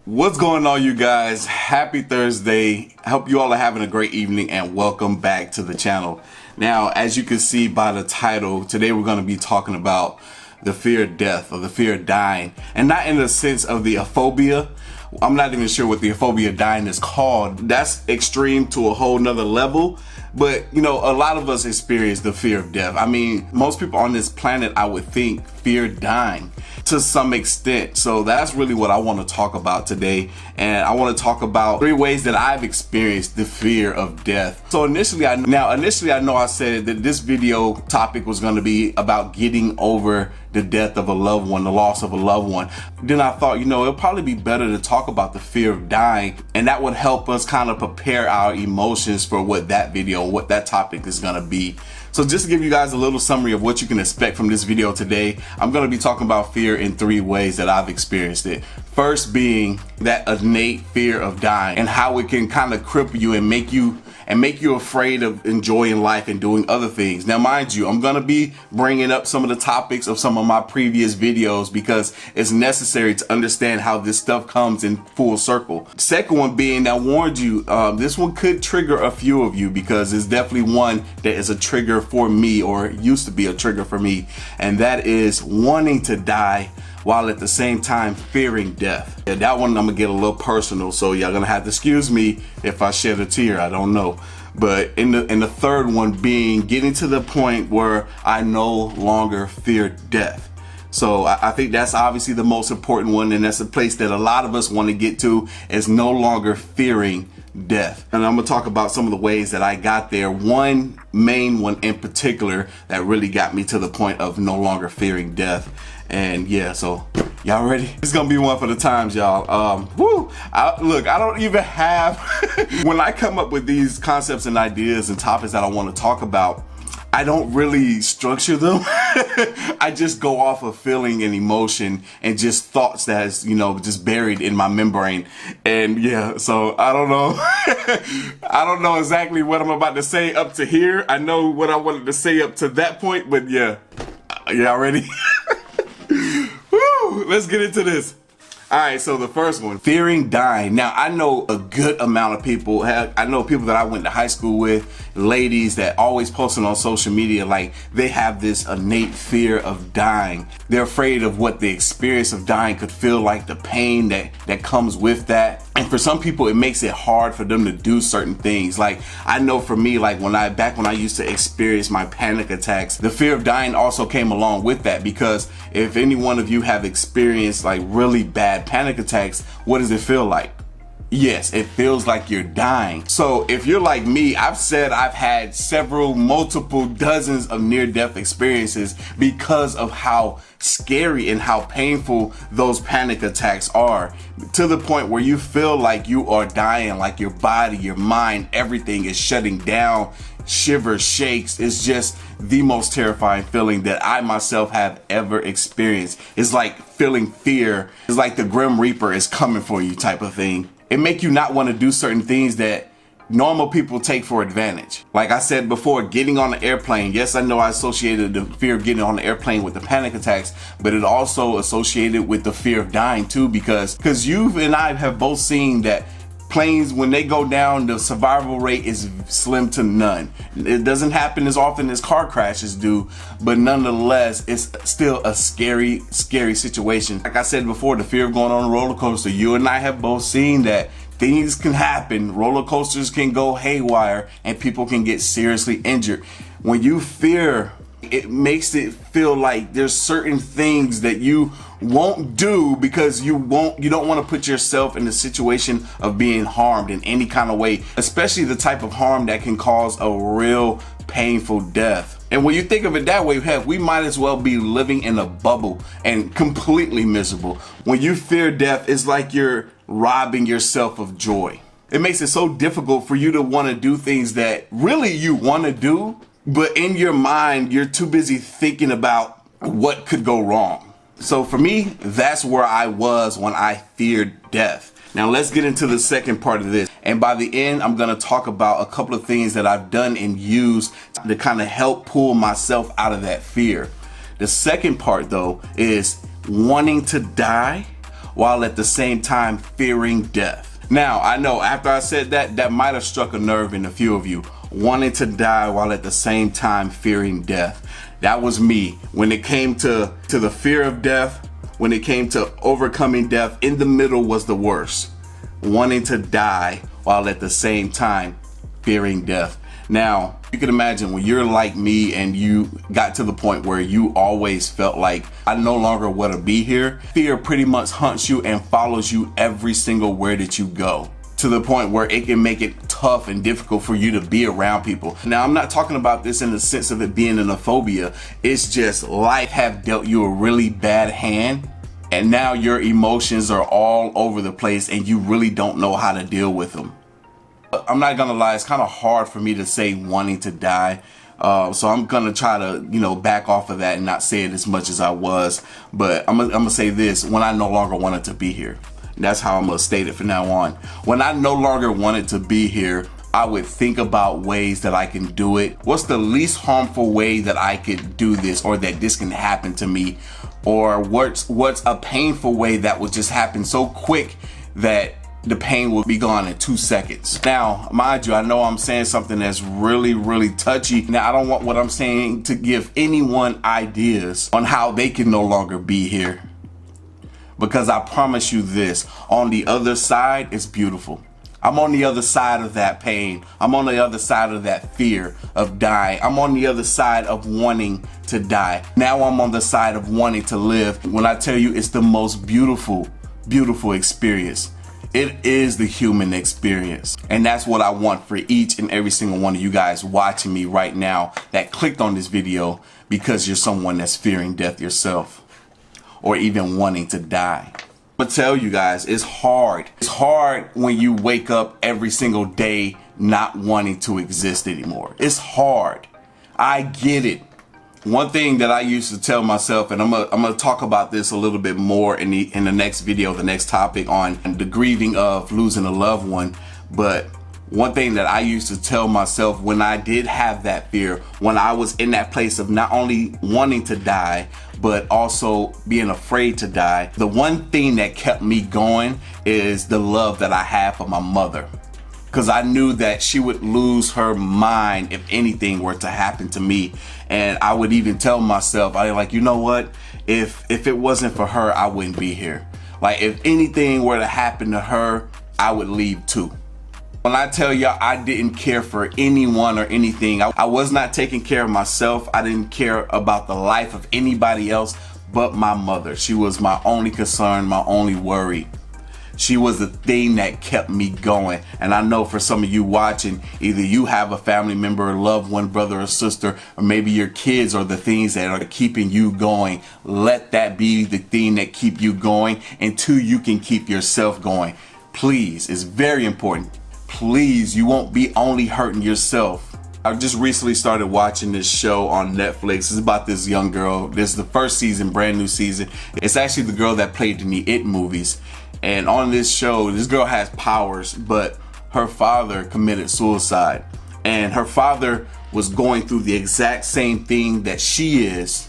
What's going on, you guys? Happy Thursday. I hope you all are having a great evening and welcome back to the channel. Now, as you can see by the title, today we're going to be talking about the fear of death or the fear of dying, and not in the sense of the phobia. I'm not even sure what the phobia of dying is called. That's extreme to a whole nother level. But, you know, a lot of us experience the fear of death. I mean, most people on this planet, I would think, fear dying to some extent. So that's really what I want to talk about today. And I want to talk about 3 ways that I've experienced the fear of death. So initially I know I said that this video topic was going to be about getting over the death of a loved one, the loss of a loved one. Then I thought, you know, it'll probably be better to talk about the fear of dying, and that would help us kind of prepare our emotions for what that video, what that topic is going to be. So just to give you guys a little summary of what you can expect from this video today, I'm going to be talking about fear in 3 ways that I've experienced it. First being that innate fear of dying and how it can kind of cripple you and make you afraid of enjoying life and doing other things. Now, mind you, I'm going to be bringing up some of the topics of some of my previous videos because it's necessary to understand how this stuff comes in full circle. Second one being, I warned you, this one could trigger a few of you because it's definitely one that is a trigger for me, or used to be a trigger for me, and that is wanting to die while at the same time fearing death. Yeah, that one I'm gonna get a little personal, so y'all gonna have to excuse me if I shed a tear. I don't know. But in the third one being getting to the point where I no longer fear death. So I think that's obviously the most important one, and that's a place that a lot of us want to get to, is no longer fearing death. And I'm gonna talk about some of the ways that I got there. One main one in particular that really got me to the point of no longer fearing death. And yeah, so y'all ready? It's gonna be one for the times, y'all. Look, I don't even have when I come up with these concepts and ideas and topics that I want to talk about, I don't really structure them. I just go off of feeling and emotion and just thoughts that's, you know, just buried in my membrane. And yeah, so I don't know. I don't know exactly what I'm about to say up to here. I know what I wanted to say up to that point, but yeah. Y'all ready? Woo, let's get into this. All right, so the first one, fearing dying. Now, I know a good amount of people. I know people that I went to high school with, ladies that always posting on social media, like they have this innate fear of dying. They're afraid of what the experience of dying could feel like, the pain that comes with that. And for some people, it makes it hard for them to do certain things. Like, I know for me, like back when I used to experience my panic attacks, the fear of dying also came along with that, because if any one of you have experienced like really bad panic attacks, what does it feel like? Yes, it feels like you're dying. So if you're like me, I've had multiple dozens of near-death experiences because of how scary and how painful those panic attacks are, to the point where you feel like you are dying, like your body, your mind, everything is shutting down, shivers, shakes. It's just the most terrifying feeling that I myself have ever experienced. It's like feeling fear. It's like the Grim Reaper is coming for you type of thing. It make you not want to do certain things that normal people take for advantage. Like I said before, getting on the airplane. Yes, I know I associated the fear of getting on the airplane with the panic attacks, but it also associated with the fear of dying too, because you and I have both seen that planes, when they go down, the survival rate is slim to none. It doesn't happen as often as car crashes do, but nonetheless, it's still a scary, scary situation. Like I said before, the fear of going on a roller coaster, you and I have both seen that things can happen. Roller coasters can go haywire and people can get seriously injured. When you fear, it makes it feel like there's certain things that you won't do because you don't want to put yourself in the situation of being harmed in any kind of way, especially the type of harm that can cause a real painful death. And when you think of it that way, heck, we might as well be living in a bubble and completely miserable. When you fear death, it's like you're robbing yourself of joy. It makes it so difficult for you to want to do things that really you want to do, but in your mind, you're too busy thinking about what could go wrong. So for me, that's where I was when I feared death. Now let's get into the second part of this. And by the end, I'm going to talk about a couple of things that I've done and used to kind of help pull myself out of that fear. The second part though is wanting to die while at the same time fearing death. Now, I know after I said that, that might have struck a nerve in a few of you, wanting to die while at the same time fearing death. That was me. When it came to the fear of death, when it came to overcoming death, in the middle was the worst. Wanting to die while at the same time fearing death. Now, you can imagine when you're like me and you got to the point where you always felt like, I no longer want to be here. Fear pretty much hunts you and follows you every single where that you go, to the point where it can make it tough and difficult for you to be around people. Now, I'm not talking about this in the sense of it being a phobia. It's just life have dealt you a really bad hand, and now your emotions are all over the place and you really don't know how to deal with them. I'm not gonna lie, it's kind of hard for me to say wanting to die. So I'm gonna try to, back off of that and not say it as much as I was. But I'm gonna say this: when I no longer wanted to be here. That's how I'm gonna state it from now on. When I no longer wanted to be here, I would think about ways that I can do it. What's the least harmful way that I could do this, or that this can happen to me? Or what's a painful way that would just happen so quick that the pain will be gone in 2 seconds. Now, mind you, I know I'm saying something that's really, really touchy. Now, I don't want what I'm saying to give anyone ideas on how they can no longer be here. Because I promise you this, on the other side, it's beautiful. I'm on the other side of that pain. I'm on the other side of that fear of dying. I'm on the other side of wanting to die. Now I'm on the side of wanting to live. When I tell you it's the most beautiful, beautiful experience. It is the human experience. And that's what I want for each and every single one of you guys watching me right now that clicked on this video because you're someone that's fearing death yourself, or even wanting to die. I'm gonna tell you guys, it's hard. It's hard when you wake up every single day not wanting to exist anymore. It's hard. I get it. One thing that I used to tell myself, and I'm gonna talk about this a little bit more in the next video, the next topic on the grieving of losing a loved one. But one thing that I used to tell myself when I did have that fear, when I was in that place of not only wanting to die, but also being afraid to die, the one thing that kept me going is the love that I have for my mother. Because I knew that she would lose her mind if anything were to happen to me. And I would even tell myself, you know what? If it wasn't for her, I wouldn't be here. Like, if anything were to happen to her, I would leave too. When I tell y'all I didn't care for anyone or anything, I was not taking care of myself. I didn't care about the life of anybody else but my mother. She was my only concern, my only worry. She was the thing that kept me going. And I know for some of you watching, either you have a family member, a loved one, brother or sister, or maybe your kids are the things that are keeping you going. Let that be the thing that keep you going until you can keep yourself going. Please, it's very important. Please, you won't be only hurting yourself. I just recently started watching this show on Netflix. It's about this young girl. This is the first season, brand new season. It's actually the girl that played in the It movies. And on this show, this girl has powers, but her father committed suicide. And her father was going through the exact same thing that she is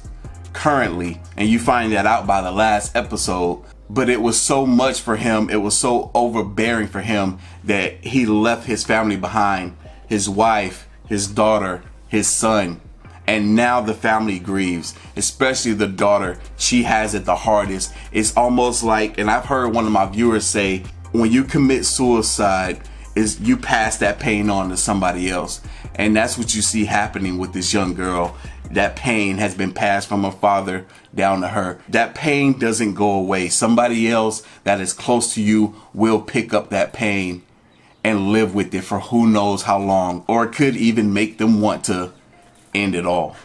currently. And you find that out by the last episode. But it was so much for him. It was so overbearing for him that he left his family behind, his wife, his daughter, his son. And now the family grieves, especially the daughter. She has it the hardest. It's almost like, and I've heard one of my viewers say, when you commit suicide, is you pass that pain on to somebody else. And that's what you see happening with this young girl. That pain has been passed from her father down to her. That pain doesn't go away. Somebody else that is close to you will pick up that pain and live with it for who knows how long, or it could even make them want to end it all.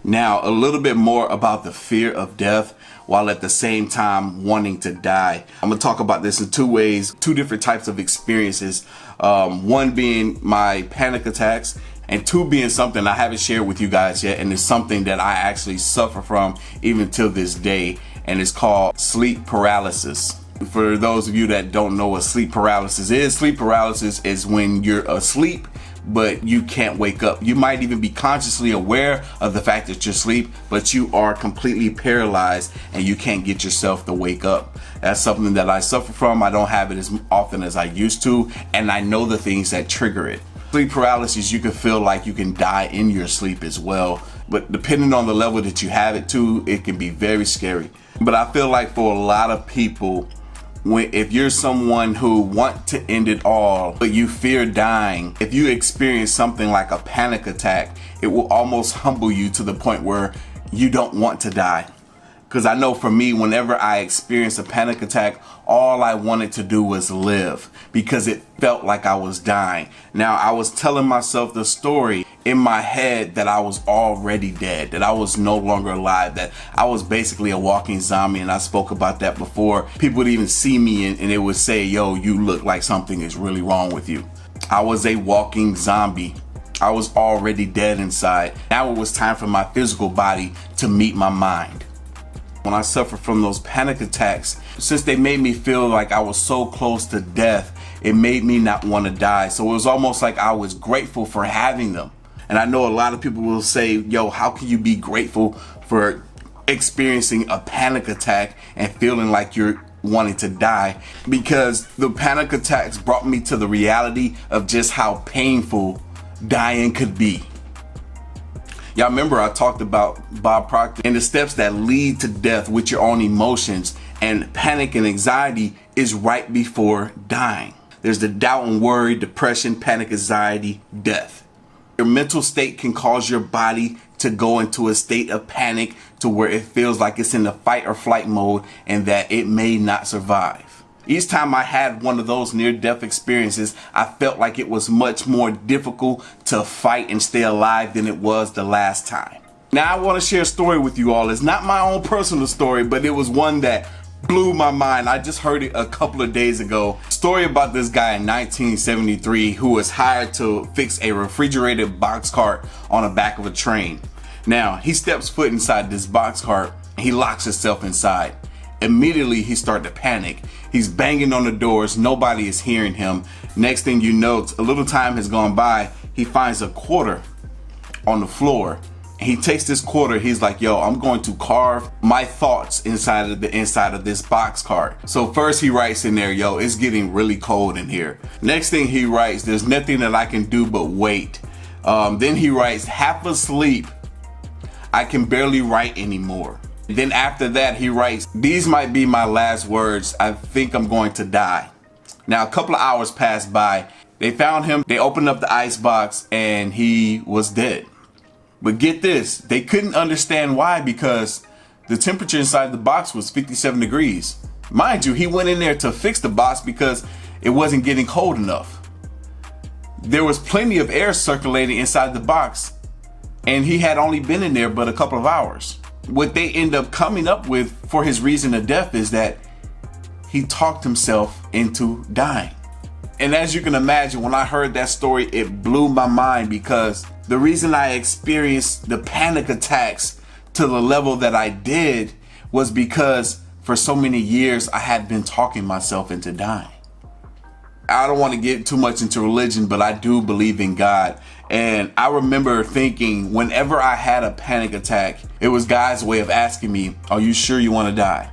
Now, a little bit more about the fear of death while at the same time wanting to die. I'm gonna talk about this in two ways, two different types of experiences. One being my panic attacks, and two being something I haven't shared with you guys yet, and it's something that I actually suffer from even till this day, and it's called sleep paralysis. For those of you that don't know what sleep paralysis is when you're asleep, but you can't wake up. You might even be consciously aware of the fact that you're asleep, but you are completely paralyzed and you can't get yourself to wake up. That's something that I suffer from. I don't have it as often as I used to, and I know the things that trigger it. Sleep paralysis, you can feel like you can die in your sleep as well, but depending on the level that you have it to, it can be very scary. But I feel like for a lot of people, if you're someone who want to end it all, but you fear dying, if you experience something like a panic attack, it will almost humble you to the point where you don't want to die. Because I know for me, whenever I experienced a panic attack, all I wanted to do was live because it felt like I was dying. Now, I was telling myself the story in my head that I was already dead, that I was no longer alive, that I was basically a walking zombie, and I spoke about that before. People would even see me and they would say, yo, you look like something is really wrong with you. I was a walking zombie. I was already dead inside. Now it was time for my physical body to meet my mind. When I suffered from those panic attacks, since they made me feel like I was so close to death, it made me not want to die. So it was almost like I was grateful for having them. And I know a lot of people will say, yo, how can you be grateful for experiencing a panic attack and feeling like you're wanting to die? Because the panic attacks brought me to the reality of just how painful dying could be. Y'all remember I talked about Bob Proctor and the steps that lead to death with your own emotions, and panic and anxiety is right before dying. There's the doubt and worry, depression, panic, anxiety, death. Your mental state can cause your body to go into a state of panic to where it feels like it's in the fight or flight mode and that it may not survive. Each time I had one of those near-death experiences, I felt like it was much more difficult to fight and stay alive than it was the last time. Now I want to share a story with you all. It's not my own personal story, but it was one that blew my mind. I just heard it a couple of days ago. Story about this guy in 1973 who was hired to fix a refrigerated box cart on the back of a train. Now he steps foot inside this box cart and he locks himself inside. Immediately he started to panic. He's banging on the doors. Nobody is hearing him. Next thing you know, a little time has gone by. He finds a quarter on the floor. And he takes this quarter. He's like, yo, I'm going to carve my thoughts inside of this box cart. So first he writes in there, yo, it's getting really cold in here. Next thing he writes, there's nothing that I can do but wait. Then he writes, half asleep. I can barely write anymore. Then after that, he writes, these might be my last words. I think I'm going to die. Now, a couple of hours passed by. They found him. They opened up the ice box and he was dead. But get this, they couldn't understand why, because the temperature inside the box was 57 degrees. Mind you, he went in there to fix the box because it wasn't getting cold enough. There was plenty of air circulating inside the box and he had only been in there but a couple of hours. What they end up coming up with for his reason of death is that he talked himself into dying. And as you can imagine, when I heard that story, it blew my mind, because the reason I experienced the panic attacks to the level that I did was because for so many years I had been talking myself into dying. I don't want to get too much into religion, but I do believe in God. And I remember thinking whenever I had a panic attack, it was God's way of asking me, are you sure you want to die?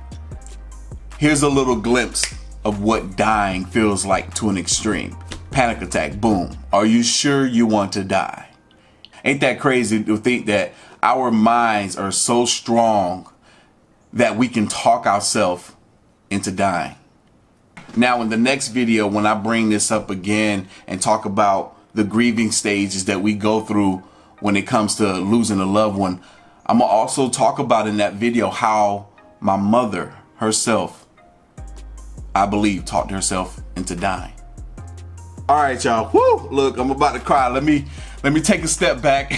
Here's a little glimpse of what dying feels like to an extreme. Panic attack, boom. Are you sure you want to die? Ain't that crazy to think that our minds are so strong that we can talk ourselves into dying? Now, in the next video, when I bring this up again and talk about the grieving stages that we go through when it comes to losing a loved one, I'm gonna also talk about in that video how my mother herself, I believe, talked herself into dying. All right, y'all. Woo! Look, I'm about to cry. Let me take a step back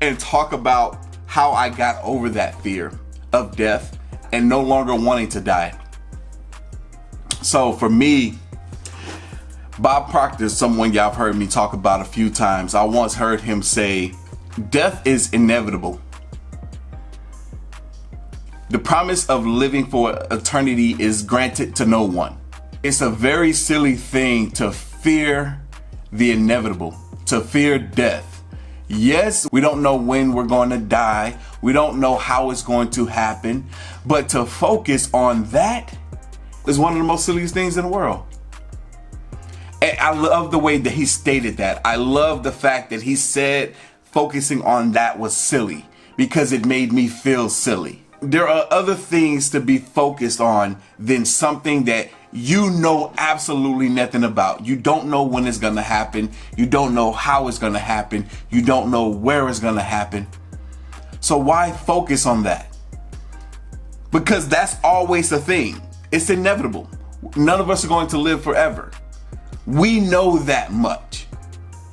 and talk about how I got over that fear of death and no longer wanting to die. So for me, Bob Proctor is someone y'all have heard me talk about a few times. I once heard him say, death is inevitable. The promise of living for eternity is granted to no one. It's a very silly thing to fear the inevitable, to fear death. Yes, we don't know when we're going to die. We don't know how it's going to happen. But to focus on that is one of the most silliest things in the world. And I love the way that he stated that. I love the fact that he said focusing on that was silly because it made me feel silly. There are other things to be focused on than something that you know absolutely nothing about. You don't know when it's going to happen. You don't know how it's going to happen. You don't know where it's going to happen. So why focus on that? Because that's always the thing. It's inevitable. None of us are going to live forever. We know that much.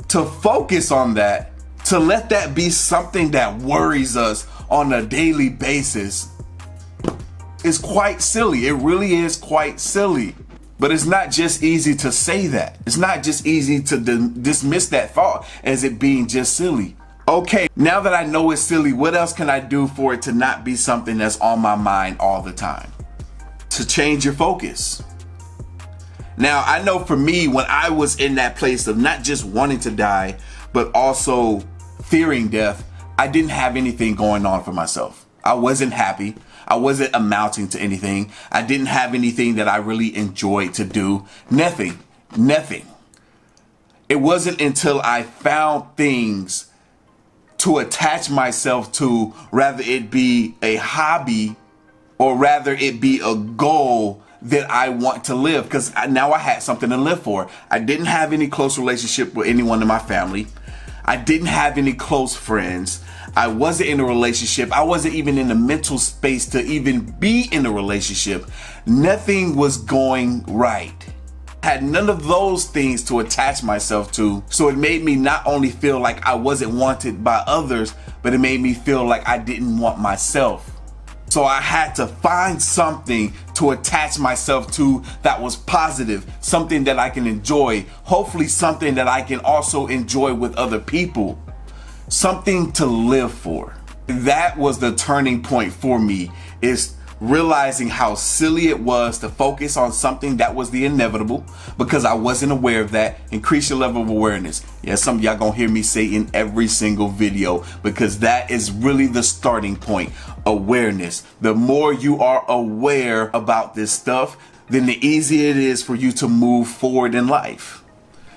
To focus on that, to let that be something that worries us on a daily basis is quite silly. It really is quite silly. But it's not just easy to say that. It's not just easy to dismiss that thought as it being just silly. Okay, now that I know it's silly, what else can I do for it to not be something that's on my mind all the time? To change your focus. Now, I know for me, when I was in that place of not just wanting to die, but also fearing death, I didn't have anything going on for myself. I wasn't happy. I wasn't amounting to anything. I didn't have anything that I really enjoyed to do. Nothing. It wasn't until I found things to attach myself to, rather it be a hobby or rather it be a goal that I want to live, because now I had something to live for. I didn't have any close relationship with anyone in my family. I didn't have any close friends. I wasn't in a relationship. I wasn't even in the mental space to even be in a relationship. Nothing was going right. I had none of those things to attach myself to. So it made me not only feel like I wasn't wanted by others, but it made me feel like I didn't want myself. So I had to find something to attach myself to that was positive, something that I can enjoy, hopefully something that I can also enjoy with other people, something to live for. That was the turning point for me, is realizing how silly it was to focus on something that was the inevitable, because I wasn't aware of that. Increase your level of awareness. Yeah, some of y'all gonna hear me say in every single video, because that is really the starting point. Awareness. The more you are aware about this stuff, then the easier it is for you to move forward in life.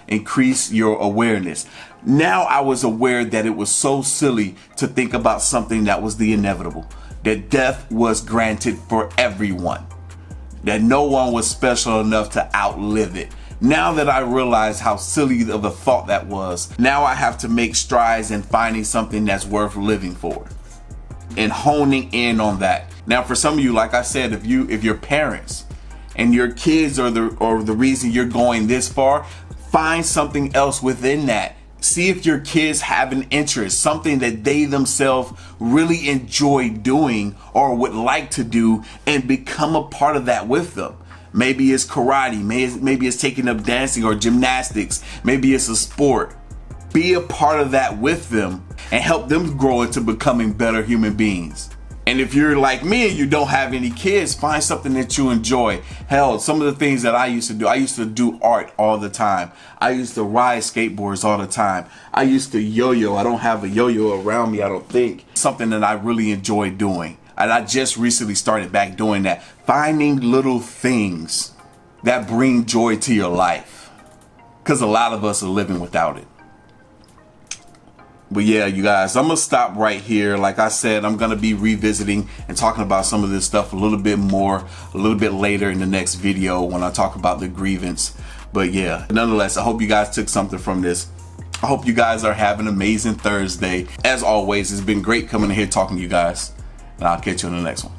Increase your awareness. Now I was aware that it was so silly to think about something that was the inevitable, that death was granted for everyone, that no one was special enough to outlive it. Now that I realize how silly of a thought that was, now I have to make strides in finding something that's worth living for and honing in on that. Now, for some of you, like I said, if your parents and your kids are the reason you're going this far, find something else within that. See if your kids have an interest, something that they themselves really enjoy doing or would like to do, and become a part of that with them. Maybe it's karate, maybe it's taking up dancing or gymnastics, maybe it's a sport. Be a part of that with them and help them grow into becoming better human beings. And if you're like me and you don't have any kids, find something that you enjoy. Hell, some of the things that I used to do art all the time. I used to ride skateboards all the time. I used to yo-yo. I don't have a yo-yo around me, I don't think. Something that I really enjoy doing. And I just recently started back doing that. Finding little things that bring joy to your life, because a lot of us are living without it. But yeah, you guys, I'm gonna stop right here. Like I said, I'm gonna be revisiting and talking about some of this stuff a little bit more, a little bit later in the next video when I talk about the grievance. But yeah, nonetheless, I hope you guys took something from this. I hope you guys are having an amazing Thursday. As always, it's been great coming in here talking to you guys, and I'll catch you in the next one.